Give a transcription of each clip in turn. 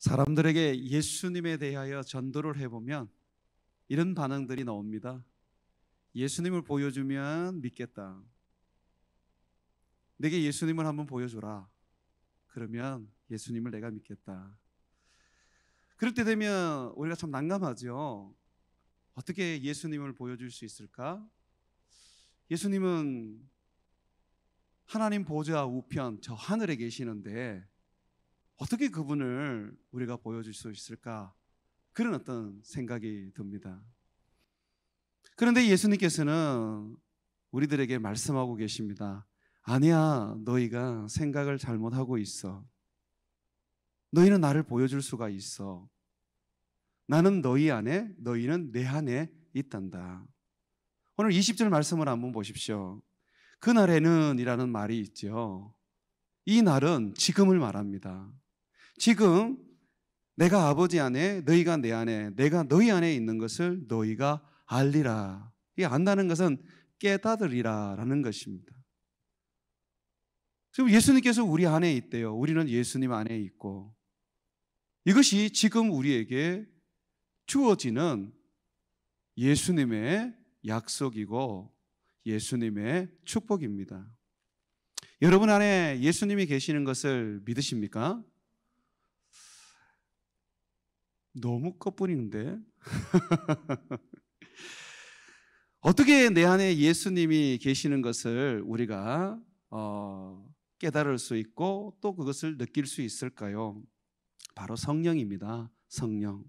사람들에게 예수님에 대하여 전도를 해보면 이런 반응들이 나옵니다. 예수님을 보여주면 믿겠다. 내게 예수님을 한번 보여줘라. 그러면 예수님을 내가 믿겠다. 그럴 때 되면 우리가 참 난감하죠. 어떻게 예수님을 보여줄 수 있을까? 예수님은 하나님 보좌 우편 저 하늘에 계시는데 어떻게 그분을 우리가 보여줄 수 있을까? 그런 어떤 생각이 듭니다. 그런데 예수님께서는 우리들에게 말씀하고 계십니다. 아니야, 너희가 생각을 잘못하고 있어. 너희는 나를 보여줄 수가 있어. 나는 너희 안에, 너희는 내 안에 있단다. 오늘 20절 말씀을 한번 보십시오. 그날에는 이라는 말이 있죠. 이 날은 지금을 말합니다. 지금 내가 아버지 안에, 너희가 내 안에, 내가 너희 안에 있는 것을 너희가 알리라. 이 안다는 것은 깨닫으리라 라는 것입니다. 지금 예수님께서 우리 안에 있대요. 우리는 예수님 안에 있고, 이것이 지금 우리에게 주어지는 예수님의 약속이고 예수님의 축복입니다. 여러분 안에 예수님이 계시는 것을 믿으십니까? 너무 꺼뿐인데 어떻게 내 안에 예수님이 계시는 것을 우리가 깨달을 수 있고 또 그것을 느낄 수 있을까요? 바로 성령입니다. 성령.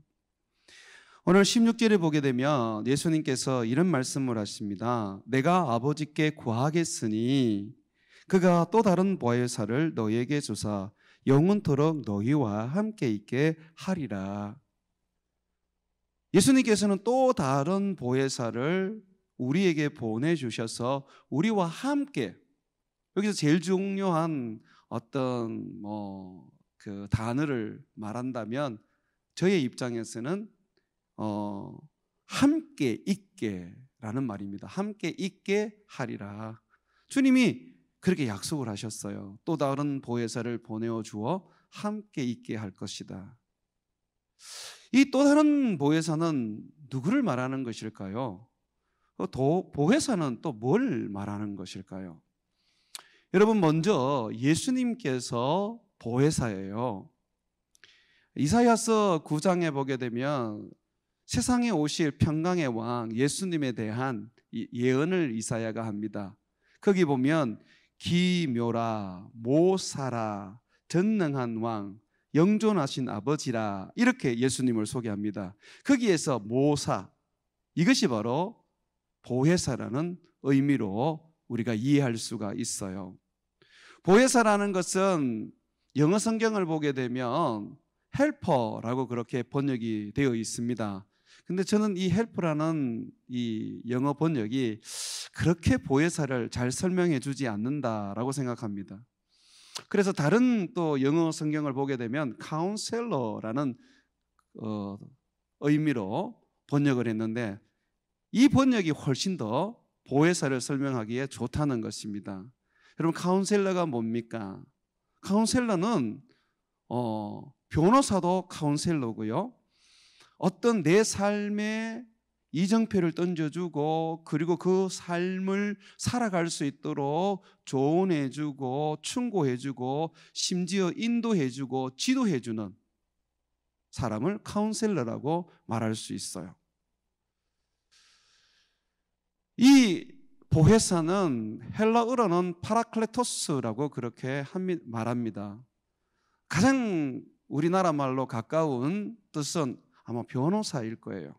오늘 16절에 보게 되면 예수님께서 이런 말씀을 하십니다. 내가 아버지께 구하겠으니 그가 또 다른 보혜사를 너희에게 주사 영원토록 너희와 함께 있게 하리라. 예수님께서는 또 다른 보혜사를 우리에게 보내주셔서 우리와 함께, 여기서 제일 중요한 어떤 그 단어를 말한다면 저의 입장에서는 함께 있게라는 말입니다. 함께 있게 하리라. 주님이 그렇게 약속을 하셨어요. 또 다른 보혜사를 보내어 주어 함께 있게 할 것이다. 이 또 다른 보혜사는 누구를 말하는 것일까요? 보혜사는 또 뭘 말하는 것일까요? 여러분, 먼저 예수님께서 보혜사예요. 이사야서 9장에 보게 되면 세상에 오실 평강의 왕 예수님에 대한 예언을 이사야가 합니다. 거기 보면 기묘라, 모사라, 전능한 왕, 영존하신 아버지라, 이렇게 예수님을 소개합니다. 거기에서 모사, 이것이 바로 보혜사라는 의미로 우리가 이해할 수가 있어요. 보혜사라는 것은 영어 성경을 보게 되면 헬퍼라고 그렇게 번역이 되어 있습니다. 근데 저는 이 헬퍼라는 이 영어 번역이 그렇게 보혜사를 잘 설명해 주지 않는다라고 생각합니다. 그래서 다른 또 영어 성경을 보게 되면 카운셀러라는 의미로 번역을 했는데 이 번역이 훨씬 더 보혜사를 설명하기에 좋다는 것입니다. 여러분, 카운셀러가 뭡니까? 카운셀러는 변호사도 카운셀러고요. 어떤 내 삶에 이정표를 던져주고 그리고 그 삶을 살아갈 수 있도록 조언해주고 충고해주고 심지어 인도해주고 지도해주는 사람을 카운셀러라고 말할 수 있어요. 이 보혜사는 헬라어로는 파라클레토스라고 그렇게 말합니다. 가장 우리나라 말로 가까운 뜻은 아마 변호사일 거예요.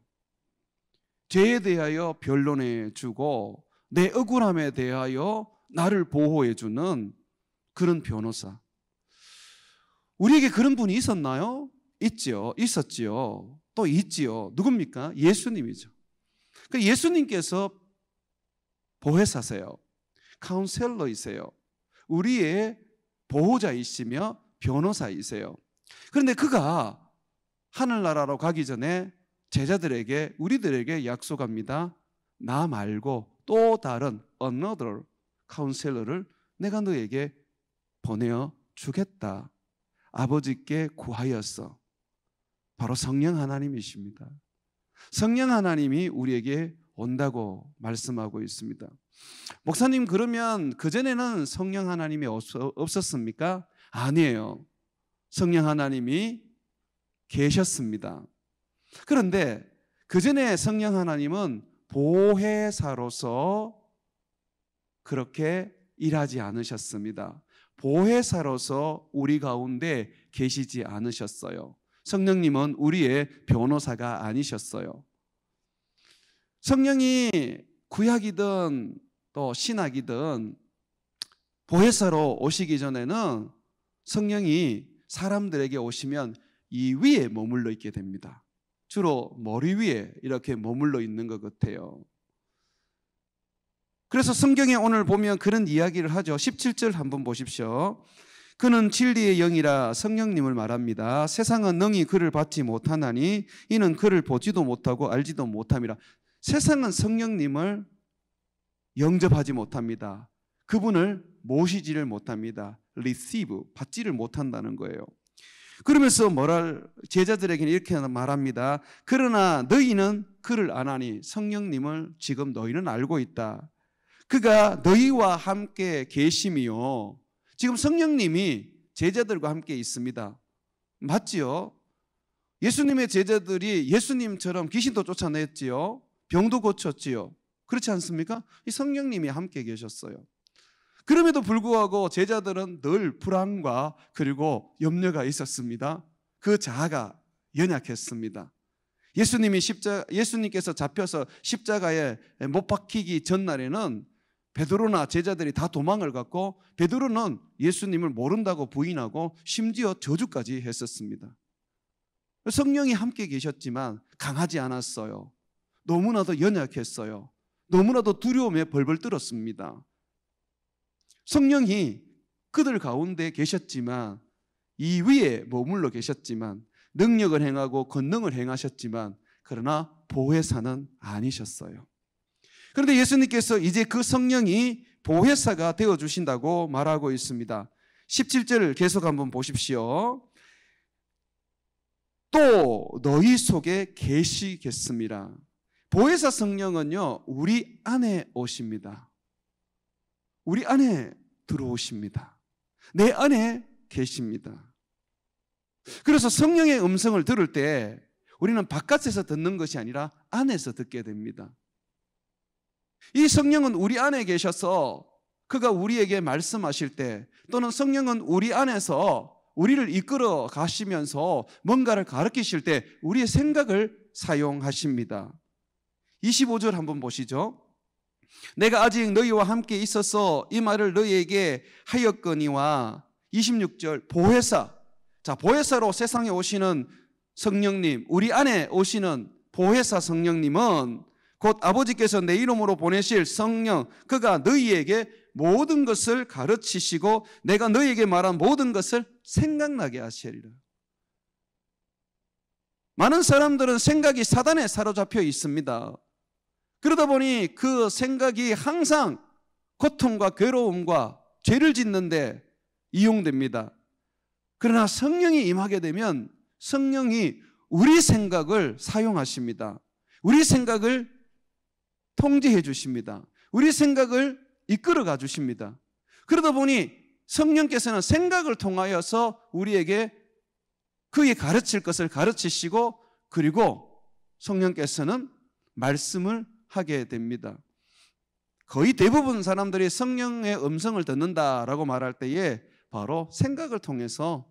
죄에 대하여 변론해 주고 내 억울함에 대하여 나를 보호해 주는 그런 변호사. 우리에게 그런 분이 있었나요? 있지요. 있었지요. 또 있지요. 누굽니까? 예수님이죠. 그러니까 예수님께서 보혜사세요. 카운셀러이세요. 우리의 보호자이시며 변호사이세요. 그런데 그가 하늘나라로 가기 전에 제자들에게, 우리들에게 약속합니다. 나 말고 또 다른 another 카운셀러를 내가 너에게 보내어 주겠다. 아버지께 구하였어. 바로 성령 하나님이십니다. 성령 하나님이 우리에게 온다고 말씀하고 있습니다. 목사님, 그러면 그전에는 성령 하나님이 없었습니까? 아니에요. 성령 하나님이 계셨습니다. 그런데 그전에 성령 하나님은 보혜사로서 그렇게 일하지 않으셨습니다. 보혜사로서 우리 가운데 계시지 않으셨어요. 성령님은 우리의 변호사가 아니셨어요. 성령이 구약이든 또 신약이든 보혜사로 오시기 전에는 성령이 사람들에게 오시면 이 위에 머물러 있게 됩니다. 주로 머리 위에 이렇게 머물러 있는 것 같아요. 그래서 성경에 오늘 보면 그런 이야기를 하죠. 17절 한번 보십시오. 그는 진리의 영이라 성령님을 말합니다. 세상은 능히 그를 받지 못하나니 이는 그를 보지도 못하고 알지도 못함이라. 세상은 성령님을 영접하지 못합니다. 그분을 모시지를 못합니다. receive, 받지를 못한다는 거예요. 그러면서 제자들에게는 이렇게 말합니다. 그러나 너희는 그를 아나니 성령님을 지금 너희는 알고 있다. 그가 너희와 함께 계심이요. 지금 성령님이 제자들과 함께 있습니다. 맞지요? 예수님의 제자들이 예수님처럼 귀신도 쫓아냈지요. 병도 고쳤지요. 그렇지 않습니까? 이 성령님이 함께 계셨어요. 그럼에도 불구하고 제자들은 늘 불안과 그리고 염려가 있었습니다. 그 자아가 연약했습니다. 예수님께서 잡혀서 십자가에 못 박히기 전날에는 베드로나 제자들이 다 도망을 갔고 베드로는 예수님을 모른다고 부인하고 심지어 저주까지 했었습니다. 성령이 함께 계셨지만 강하지 않았어요. 너무나도 연약했어요. 너무나도 두려움에 벌벌 떨었습니다. 성령이 그들 가운데 계셨지만 이 위에 머물러 계셨지만 능력을 행하고 권능을 행하셨지만 그러나 보혜사는 아니셨어요. 그런데 예수님께서 이제 그 성령이 보혜사가 되어주신다고 말하고 있습니다. 17절을 계속 한번 보십시오. 또 너희 속에 계시겠습니다. 보혜사 성령은요, 우리 안에 오십니다. 우리 안에 들어오십니다. 내 안에 계십니다. 그래서 성령의 음성을 들을 때 우리는 바깥에서 듣는 것이 아니라 안에서 듣게 됩니다. 이 성령은 우리 안에 계셔서 그가 우리에게 말씀하실 때 또는 성령은 우리 안에서 우리를 이끌어 가시면서 뭔가를 가르치실 때 우리의 생각을 사용하십니다. 25절 한번 보시죠. 내가 아직 너희와 함께 있어서 이 말을 너희에게 하였거니와 26절 보혜사. 자, 보혜사로 세상에 오시는 성령님, 우리 안에 오시는 보혜사 성령님은 곧 아버지께서 내 이름으로 보내실 성령, 그가 너희에게 모든 것을 가르치시고 내가 너희에게 말한 모든 것을 생각나게 하시리라. 많은 사람들은 생각이 사단에 사로잡혀 있습니다. 그러다 보니 그 생각이 항상 고통과 괴로움과 죄를 짓는데 이용됩니다. 그러나 성령이 임하게 되면 성령이 우리 생각을 사용하십니다. 우리 생각을 통제해 주십니다. 우리 생각을 이끌어가 주십니다. 그러다 보니 성령께서는 생각을 통하여서 우리에게 그의 가르칠 것을 가르치시고 그리고 성령께서는 말씀을 하게 됩니다. 거의 대부분 사람들이 성령의 음성을 듣는다라고 말할 때에 바로 생각을 통해서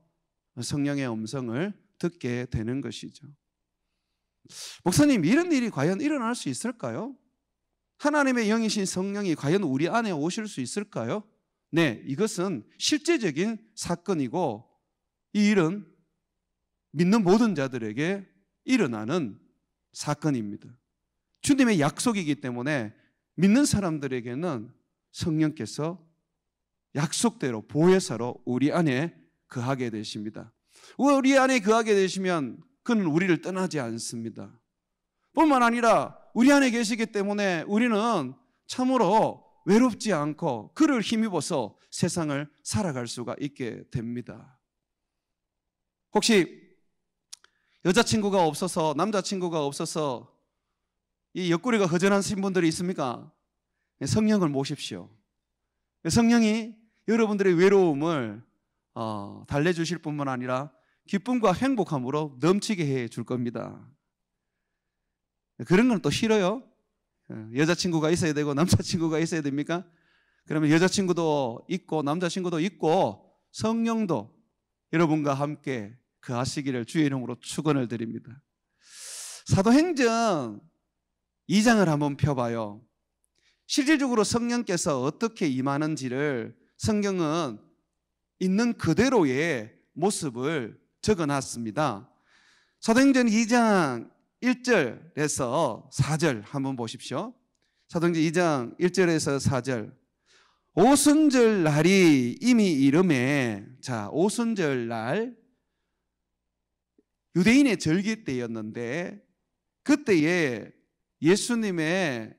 성령의 음성을 듣게 되는 것이죠. 목사님, 이런 일이 과연 일어날 수 있을까요? 하나님의 영이신 성령이 과연 우리 안에 오실 수 있을까요? 네, 이것은 실제적인 사건이고 이 일은 믿는 모든 자들에게 일어나는 사건입니다. 주님의 약속이기 때문에 믿는 사람들에게는 성령께서 약속대로 보혜사로 우리 안에 거하게 되십니다. 우리 안에 거하게 되시면 그는 우리를 떠나지 않습니다. 뿐만 아니라 우리 안에 계시기 때문에 우리는 참으로 외롭지 않고 그를 힘입어서 세상을 살아갈 수가 있게 됩니다. 혹시 여자친구가 없어서, 남자친구가 없어서 이 옆구리가 허전하신 분들이 있습니까? 성령을 모십시오. 성령이 여러분들의 외로움을 달래주실 뿐만 아니라 기쁨과 행복함으로 넘치게 해줄 겁니다. 그런 건 또 싫어요? 여자친구가 있어야 되고 남자친구가 있어야 됩니까? 그러면 여자친구도 있고 남자친구도 있고 성령도 여러분과 함께 거하시기를 주의 이름으로 축원을 드립니다. 사도행전 2장을 한번 펴봐요. 실질적으로 성령께서 어떻게 임하는지를 성경은 있는 그대로의 모습을 적어놨습니다. 사도행전 2장 1절에서 4절 한번 보십시오. 사도행전 2장 1절에서 4절. 오순절 날이 이미 이름에, 자, 오순절 날 유대인의 절기 때였는데 그때에 예수님의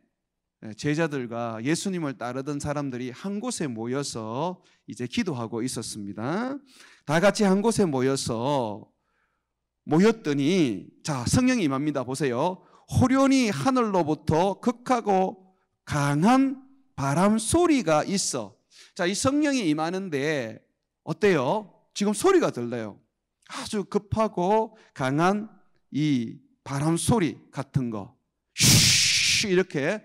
제자들과 예수님을 따르던 사람들이 한 곳에 모여서 이제 기도하고 있었습니다. 다 같이 한 곳에 모였더니, 자, 성령이 임합니다. 보세요. 호련히 하늘로부터 극하고 강한 바람 소리가 있어. 자, 이 성령이 임하는데 어때요? 지금 소리가 들려요. 아주 급하고 강한 이 바람 소리 같은 거. 쉬 이렇게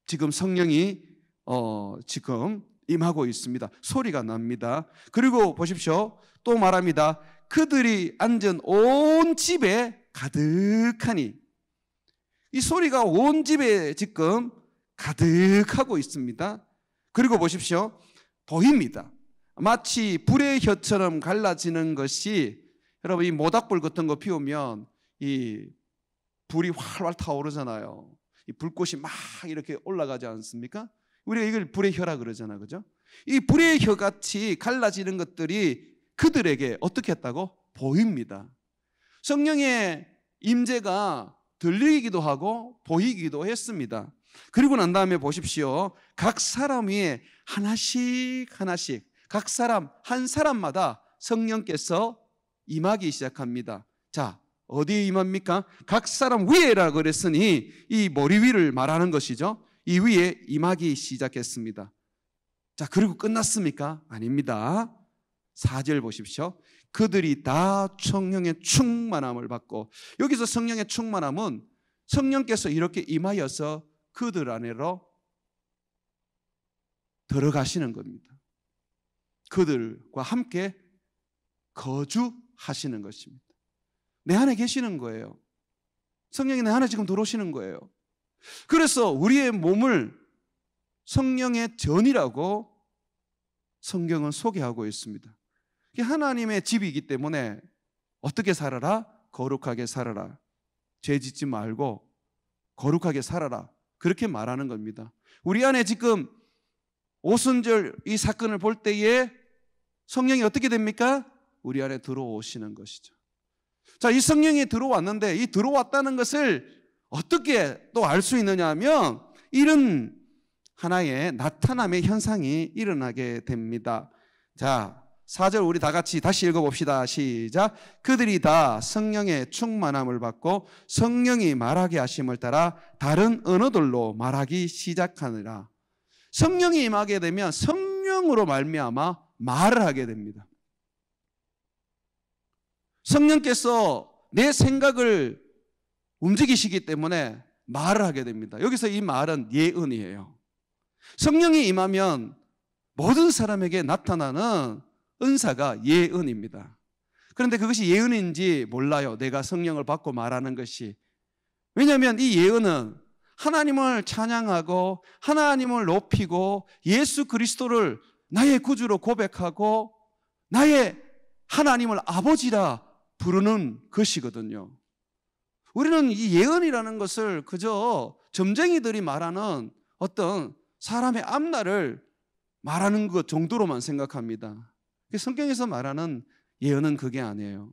지금 성령이 지금 임하고 있습니다. 소리가 납니다. 그리고 보십시오. 또 말합니다. 그들이 앉은 온 집에 가득하니, 이 소리가 온 집에 지금 가득하고 있습니다. 그리고 보십시오. 보입니다. 마치 불의 혀처럼 갈라지는 것이, 여러분 이 모닥불 같은 거 피우면 이 불이 활활 타오르잖아요. 이 불꽃이 막 이렇게 올라가지 않습니까? 우리가 이걸 불의 혀라 그러잖아요. 그죠? 이 불의 혀같이 갈라지는 것들이 그들에게 어떻게 했다고? 보입니다. 성령의 임재가 들리기도 하고 보이기도 했습니다. 그리고 난 다음에 보십시오. 각 사람 위에 하나씩 각 사람 한 사람마다 성령께서 임하기 시작합니다. 자, 어디에 임합니까? 각 사람 위에라 그랬으니 이 머리 위를 말하는 것이죠. 이 위에 임하기 시작했습니다. 자, 그리고 끝났습니까? 아닙니다. 4절 보십시오. 그들이 다 성령의 충만함을 받고, 여기서 성령의 충만함은 성령께서 이렇게 임하여서 그들 안으로 들어가시는 겁니다. 그들과 함께 거주하시는 것입니다. 내 안에 계시는 거예요. 성령이 내 안에 지금 들어오시는 거예요. 그래서 우리의 몸을 성령의 전이라고 성경은 소개하고 있습니다. 하나님의 집이기 때문에 어떻게 살아라? 거룩하게 살아라. 죄 짓지 말고 거룩하게 살아라. 그렇게 말하는 겁니다. 우리 안에 지금 오순절 이 사건을 볼 때에 성령이 어떻게 됩니까? 우리 안에 들어오시는 것이죠. 자, 이 성령이 들어왔는데 이 들어왔다는 것을 어떻게 또 알 수 있느냐 하면 이런 하나의 나타남의 현상이 일어나게 됩니다. 자, 4절 우리 다 같이 다시 읽어봅시다. 시작. 그들이 다 성령의 충만함을 받고 성령이 말하게 하심을 따라 다른 언어들로 말하기 시작하느라. 성령이 임하게 되면 성령으로 말미암아 말을 하게 됩니다. 성령께서 내 생각을 움직이시기 때문에 말을 하게 됩니다. 여기서 이 말은 예언이에요. 성령이 임하면 모든 사람에게 나타나는 은사가 예언입니다. 그런데 그것이 예언인지 몰라요. 내가 성령을 받고 말하는 것이. 왜냐하면 이 예언은 하나님을 찬양하고 하나님을 높이고 예수 그리스도를 나의 구주로 고백하고 나의 하나님을 아버지라 부르는 것이거든요. 우리는 이 예언이라는 것을 그저 점쟁이들이 말하는 어떤 사람의 앞날을 말하는 것 정도로만 생각합니다. 성경에서 말하는 예언은 그게 아니에요.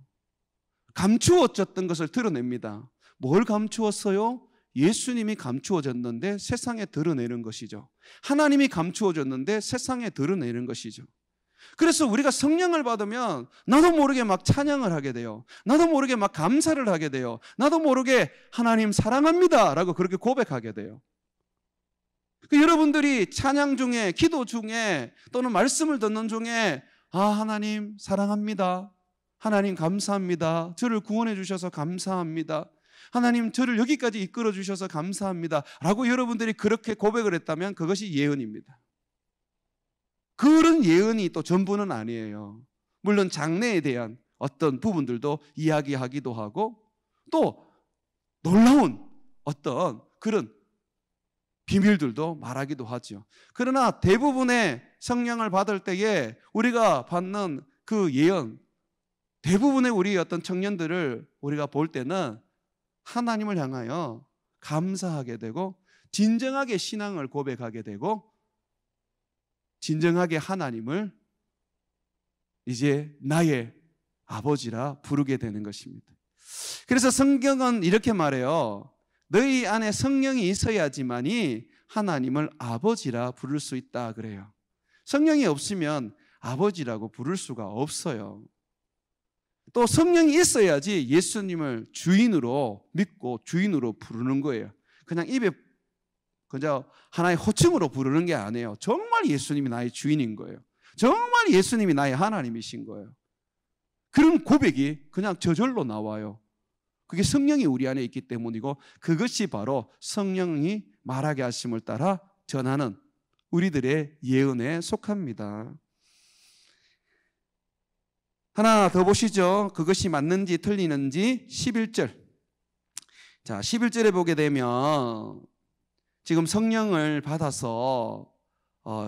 감추어졌던 것을 드러냅니다. 뭘 감추었어요? 예수님이 감추어졌는데 세상에 드러내는 것이죠. 하나님이 감추어졌는데 세상에 드러내는 것이죠. 그래서 우리가 성령을 받으면 나도 모르게 막 찬양을 하게 돼요. 나도 모르게 막 감사를 하게 돼요. 나도 모르게 하나님 사랑합니다 라고 그렇게 고백하게 돼요. 여러분들이 찬양 중에, 기도 중에, 또는 말씀을 듣는 중에 하나님 사랑합니다, 하나님 감사합니다, 저를 구원해 주셔서 감사합니다, 하나님 저를 여기까지 이끌어 주셔서 감사합니다 라고 여러분들이 그렇게 고백을 했다면 그것이 예언입니다. 그런 예언이 또 전부는 아니에요. 물론 장래에 대한 어떤 부분들도 이야기하기도 하고 또 놀라운 어떤 그런 비밀들도 말하기도 하죠. 그러나 대부분의 성령을 받을 때에 우리가 받는 그 예언, 대부분의 우리 어떤 청년들을 우리가 볼 때는 하나님을 향하여 감사하게 되고 진정하게 신앙을 고백하게 되고 진정하게 하나님을 이제 나의 아버지라 부르게 되는 것입니다. 그래서 성경은 이렇게 말해요. 너희 안에 성령이 있어야지만이 하나님을 아버지라 부를 수 있다 그래요. 성령이 없으면 아버지라고 부를 수가 없어요. 또 성령이 있어야지 예수님을 주인으로 믿고 주인으로 부르는 거예요. 그냥 입에 그저 하나의 호칭으로 부르는 게 아니에요. 정말 예수님이 나의 주인인 거예요. 정말 예수님이 나의 하나님이신 거예요. 그런 고백이 그냥 저절로 나와요. 그게 성령이 우리 안에 있기 때문이고 그것이 바로 성령이 말하게 하심을 따라 전하는 우리들의 예언에 속합니다. 하나 더 보시죠. 그것이 맞는지 틀리는지 11절. 자, 11절에 보게 되면 지금 성령을 받아서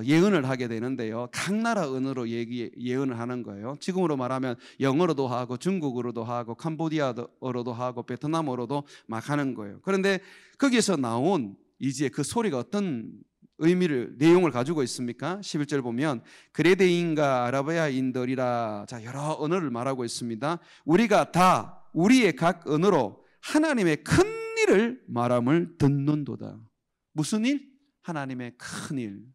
예언을 하게 되는데요. 각 나라 언어로 예언을 하는 거예요. 지금으로 말하면 영어로도 하고 중국어로도 하고 캄보디아어로도 하고 베트남어로도 막 하는 거예요. 그런데 거기에서 나온 이제 그 소리가 어떤 내용을 가지고 있습니까? 11절 보면 그레데인과 아라비아인들이라, 자, 여러 언어를 말하고 있습니다. 우리가 다 우리의 각 언어로 하나님의 큰 일을 말함을 듣는도다. 무슨 일? 하나님의 큰 일.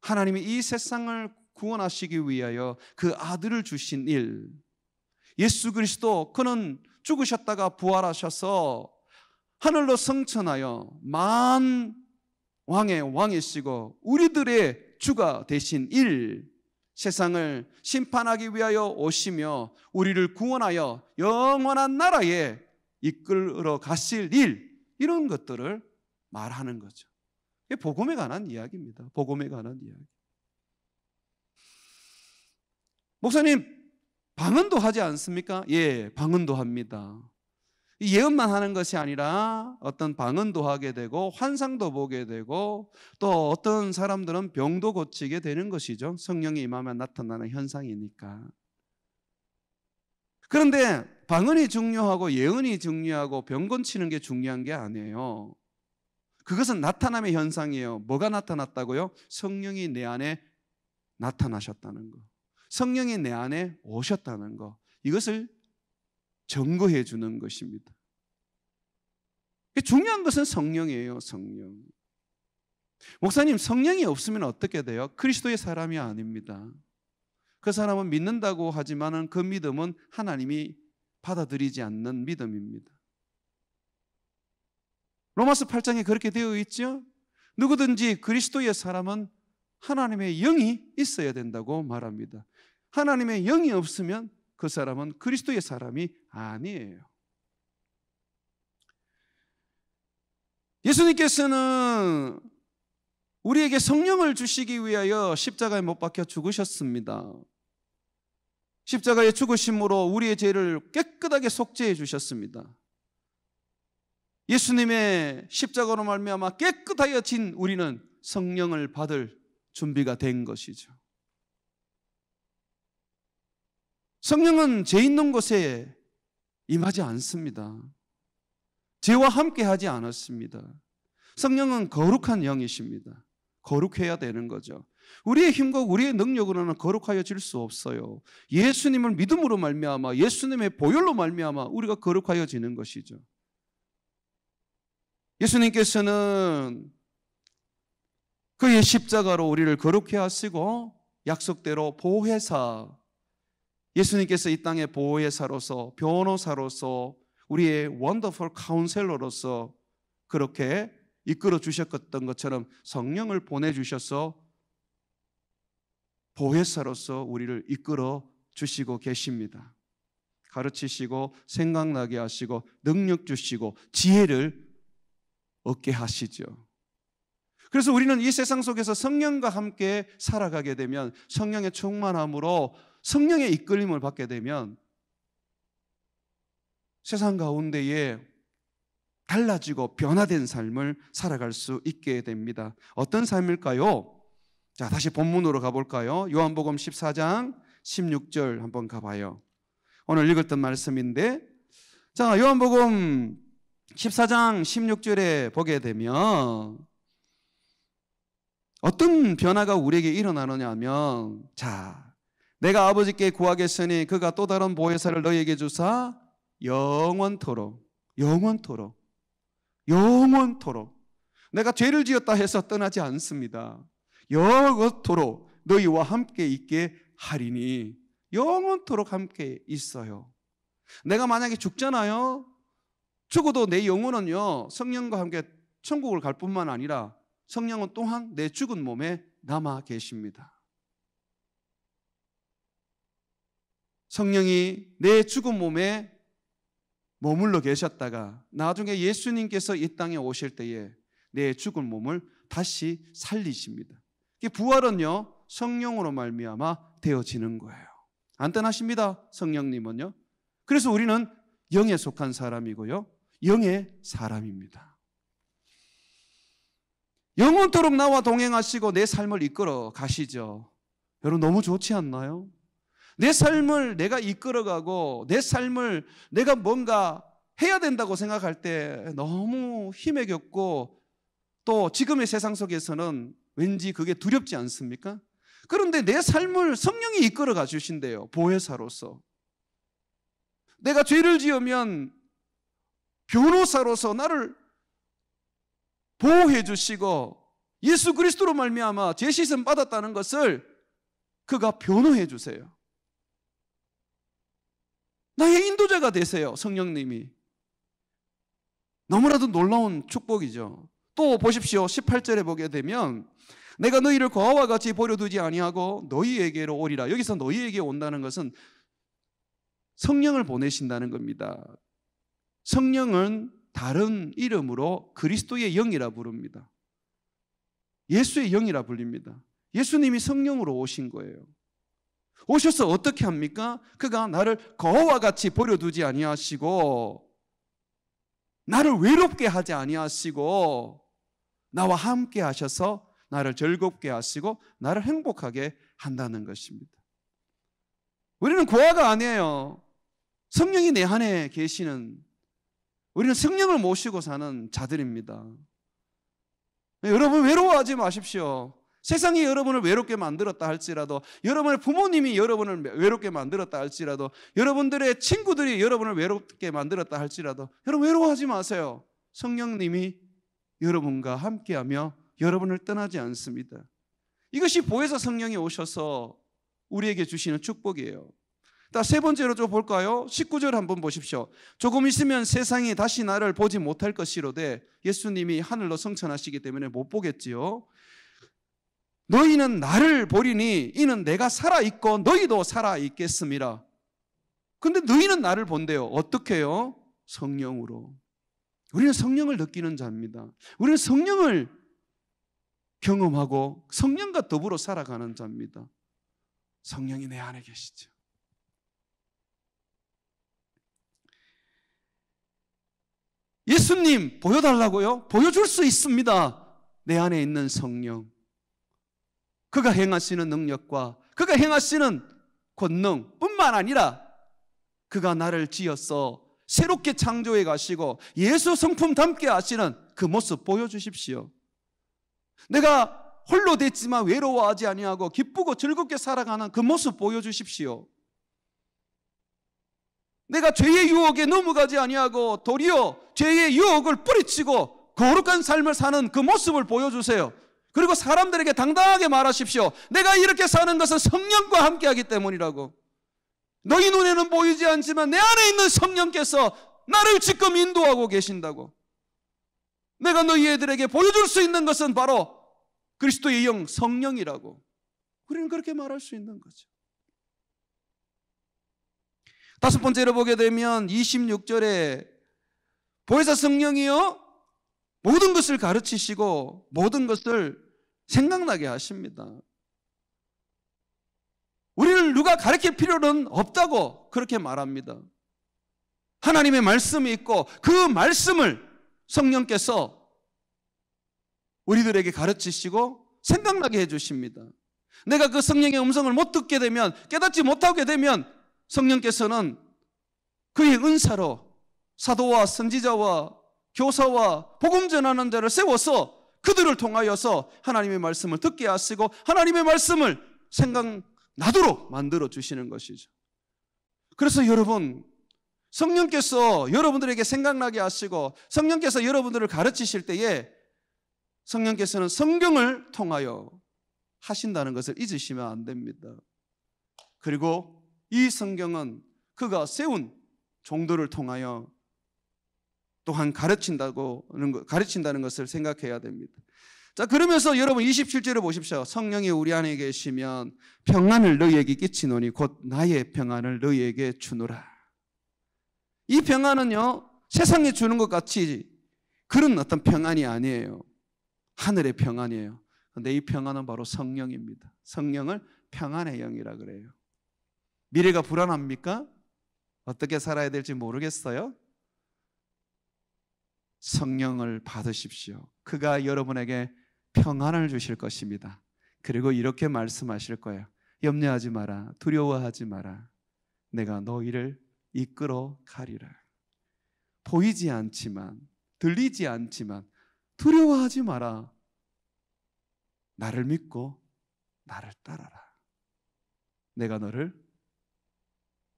하나님이 이 세상을 구원하시기 위하여 그 아들을 주신 일. 예수 그리스도, 그는 죽으셨다가 부활하셔서 하늘로 승천하여 만 왕의 왕이시고 우리들의 주가 되신 일, 세상을 심판하기 위하여 오시며 우리를 구원하여 영원한 나라에 이끌어 가실 일, 이런 것들을 말하는 거죠. 이게 복음에 관한 이야기입니다. 복음에 관한 이야기. 목사님, 방언도 하지 않습니까? 예, 방언도 합니다. 예언만 하는 것이 아니라 어떤 방언도 하게 되고 환상도 보게 되고 또 어떤 사람들은 병도 고치게 되는 것이죠. 성령이 임하면 나타나는 현상이니까. 그런데 방언이 중요하고 예언이 중요하고 병 고치는 게 중요한 게 아니에요. 그것은 나타남의 현상이에요. 뭐가 나타났다고요? 성령이 내 안에 나타나셨다는 거, 성령이 내 안에 오셨다는 거, 이것을 증거해 주는 것입니다. 중요한 것은 성령이에요. 성령. 목사님, 성령이 없으면 어떻게 돼요? 그리스도의 사람이 아닙니다. 그 사람은 믿는다고 하지만 그 믿음은 하나님이 받아들이지 않는 믿음입니다. 로마서 8장에 그렇게 되어 있죠. 누구든지 그리스도의 사람은 하나님의 영이 있어야 된다고 말합니다. 하나님의 영이 없으면 그 사람은 그리스도의 사람이 아니에요. 예수님께서는 우리에게 성령을 주시기 위하여 십자가에 못 박혀 죽으셨습니다. 십자가의 죽으심으로 우리의 죄를 깨끗하게 속죄해 주셨습니다. 예수님의 십자가로 말미암아 깨끗하여진 우리는 성령을 받을 준비가 된 것이죠. 성령은 죄 있는 곳에 임하지 않습니다. 죄와 함께 하지 않았습니다. 성령은 거룩한 영이십니다. 거룩해야 되는 거죠. 우리의 힘과 우리의 능력으로는 거룩하여질 수 없어요. 예수님을 믿음으로 말미암아, 예수님의 보혈로 말미암아 우리가 거룩하여지는 것이죠. 예수님께서는 그의 십자가로 우리를 거룩해 하시고 약속대로 보혜사, 예수님께서 이 땅의 보혜사로서, 변호사로서, 우리의 원더풀 카운셀러로서 그렇게 이끌어 주셨던 것처럼 성령을 보내주셔서 보혜사로서 우리를 이끌어 주시고 계십니다. 가르치시고 생각나게 하시고 능력 주시고 지혜를 얻게 하시죠. 그래서 우리는 이 세상 속에서 성령과 함께 살아가게 되면, 성령의 충만함으로 성령의 이끌림을 받게 되면 세상 가운데에 달라지고 변화된 삶을 살아갈 수 있게 됩니다. 어떤 삶일까요? 자, 다시 본문으로 가볼까요? 요한복음 14장 16절 한번 가봐요. 오늘 읽었던 말씀인데, 자, 요한복음 14장 16절에 보게 되면 어떤 변화가 우리에게 일어나느냐 하면, 자, 내가 아버지께 구하겠으니 그가 또 다른 보혜사를 너희에게 주사 영원토록 내가 죄를 지었다 해서 떠나지 않습니다. 영원토록 너희와 함께 있게 하리니. 영원토록 함께 있어요. 내가 만약에 죽잖아요. 죽어도 내 영혼은요, 성령과 함께 천국을 갈 뿐만 아니라 성령은 또한 내 죽은 몸에 남아 계십니다. 성령이 내 죽은 몸에 머물러 계셨다가 나중에 예수님께서 이 땅에 오실 때에 내 죽은 몸을 다시 살리십니다. 이 부활은요, 성령으로 말미암아 되어지는 거예요. 안 떠나십니다, 성령님은요. 그래서 우리는 영에 속한 사람이고요, 영의 사람입니다. 영원토록 나와 동행하시고 내 삶을 이끌어 가시죠. 여러분, 너무 좋지 않나요? 내 삶을 내가 이끌어가고 내 삶을 내가 뭔가 해야 된다고 생각할 때 너무 힘에 겹고, 또 지금의 세상 속에서는 왠지 그게 두렵지 않습니까? 그런데 내 삶을 성령이 이끌어가 주신대요, 보혜사로서. 내가 죄를 지으면 변호사로서 나를 보호해 주시고, 예수 그리스도로 말미암아 죄 씻음 받았다는 것을 그가 변호해 주세요. 나의 인도자가 되세요, 성령님이. 너무나도 놀라운 축복이죠. 또 보십시오, 18절에 보게 되면 내가 너희를 고아와 같이 버려두지 아니하고 너희에게로 오리라. 여기서 너희에게 온다는 것은 성령을 보내신다는 겁니다. 성령은 다른 이름으로 그리스도의 영이라 부릅니다. 예수의 영이라 불립니다. 예수님이 성령으로 오신 거예요. 오셔서 어떻게 합니까? 그가 나를 거와 같이 버려두지 아니하시고 나를 외롭게 하지 아니하시고 나와 함께 하셔서 나를 즐겁게 하시고 나를 행복하게 한다는 것입니다. 우리는 고아가 아니에요. 성령이 내 안에 계시는, 우리는 성령을 모시고 사는 자들입니다. 여러분, 외로워하지 마십시오. 세상이 여러분을 외롭게 만들었다 할지라도, 여러분의 부모님이 여러분을 외롭게 만들었다 할지라도, 여러분들의 친구들이 여러분을 외롭게 만들었다 할지라도, 여러분 외로워하지 마세요. 성령님이 여러분과 함께하며 여러분을 떠나지 않습니다. 이것이 보혜사 성령이 오셔서 우리에게 주시는 축복이에요. 세 번째로 좀 볼까요? 19절 한번 보십시오. 조금 있으면 세상이 다시 나를 보지 못할 것이로되, 예수님이 하늘로 승천하시기 때문에 못 보겠지요. 너희는 나를 보리니 이는 내가 살아있고 너희도 살아있겠음이라. 근데 너희는 나를 본대요. 어떻게 해요? 성령으로. 우리는 성령을 느끼는 자입니다. 우리는 성령을 경험하고 성령과 더불어 살아가는 자입니다. 성령이 내 안에 계시죠. 예수님 보여달라고요? 보여줄 수 있습니다. 내 안에 있는 성령, 그가 행하시는 능력과 그가 행하시는 권능 뿐만 아니라 그가 나를 지어서 새롭게 창조해 가시고 예수 성품 담게 하시는 그 모습 보여주십시오. 내가 홀로 됐지만 외로워하지 아니하고 기쁘고 즐겁게 살아가는 그 모습 보여주십시오. 내가 죄의 유혹에 넘어가지 아니하고 도리어 죄의 유혹을 뿌리치고 거룩한 삶을 사는 그 모습을 보여주세요. 그리고 사람들에게 당당하게 말하십시오. 내가 이렇게 사는 것은 성령과 함께하기 때문이라고. 너희 눈에는 보이지 않지만 내 안에 있는 성령께서 나를 지금 인도하고 계신다고. 내가 너희 애들에게 보여줄 수 있는 것은 바로 그리스도의 영 성령이라고. 우리는 그렇게 말할 수 있는 거죠. 다섯 번째로 보게 되면 26절에 보혜사 성령이요 모든 것을 가르치시고 모든 것을 생각나게 하십니다. 우리를 누가 가르칠 필요는 없다고 그렇게 말합니다. 하나님의 말씀이 있고 그 말씀을 성령께서 우리들에게 가르치시고 생각나게 해주십니다. 내가 그 성령의 음성을 못 듣게 되면, 깨닫지 못하게 되면 성령께서는 그의 은사로 사도와 선지자와 교사와 복음 전하는 자를 세워서 그들을 통하여서 하나님의 말씀을 듣게 하시고 하나님의 말씀을 생각나도록 만들어 주시는 것이죠. 그래서 여러분, 성령께서 여러분들에게 생각나게 하시고 성령께서 여러분들을 가르치실 때에 성령께서는 성경을 통하여 하신다는 것을 잊으시면 안 됩니다. 그리고 이 성경은 그가 세운 종들을 통하여 또한 가르친다는 것을 생각해야 됩니다. 자, 그러면서 여러분 27절을 보십시오. 성령이 우리 안에 계시면 평안을 너희에게 끼치노니 곧 나의 평안을 너희에게 주노라. 이 평안은요 세상에 주는 것 같이 그런 어떤 평안이 아니에요. 하늘의 평안이에요. 근데 이 평안은 바로 성령입니다. 성령을 평안의 영이라 그래요. 미래가 불안합니까? 어떻게 살아야 될지 모르겠어요? 성령을 받으십시오. 그가 여러분에게 평안을 주실 것입니다. 그리고 이렇게 말씀하실 거예요. 염려하지 마라. 두려워하지 마라. 내가 너희를 이끌어 가리라. 보이지 않지만, 들리지 않지만 두려워하지 마라. 나를 믿고 나를 따라라. 내가 너를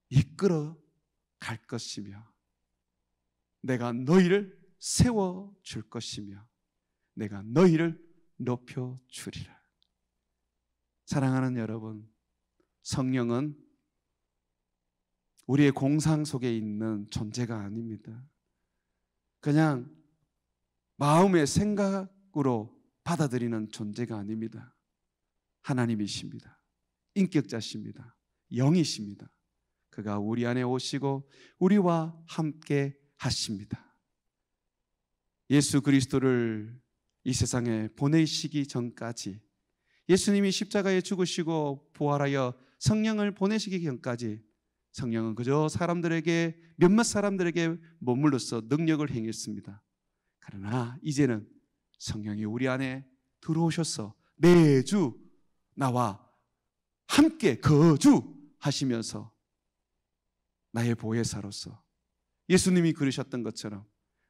이끌어 갈 것이며 내가 너희를 세워줄 것이며 내가 너희를 높여주리라. 사랑하는 여러분, 성령은 우리의 공상 속에 있는 존재가 아닙니다. 그냥 마음의 생각으로 받아들이는 존재가 아닙니다. 하나님이십니다. 인격자십니다. 영이십니다. 그가 우리 안에 오시고 우리와 함께 하십니다. 예수 그리스도를 이 세상에 보내시기 전까지, 예수님이 십자가에 죽으시고 부활하여 성령을 보내시기 전까지 성령은 그저 몇몇 사람들에게 머물러서 능력을 행했습니다. 그러나 이제는 성령이 우리 안에 들어오셔서 매주 나와 함께 거주하시면서 나의 보혜사로서 예수님이 그러셨던 것처럼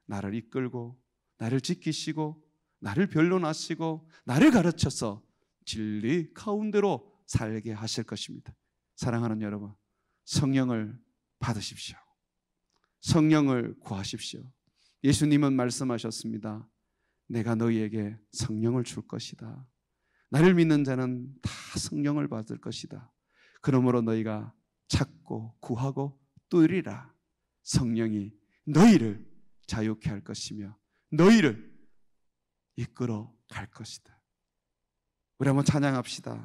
나를 이끌고 나를 지키시고 나를 변론하시고 나를 가르쳐서 진리 가운데로 살게 하실 것입니다. 사랑하는 여러분, 성령을 받으십시오. 성령을 구하십시오. 예수님은 말씀하셨습니다. 내가 너희에게 성령을 줄 것이다. 나를 믿는 자는 다 성령을 받을 것이다. 그러므로 너희가 찾고 구하고 뚫으리라. 성령이 너희를 자유케 할 것이며 너희를 이끌어 갈 것이다. 우리 한번 찬양합시다.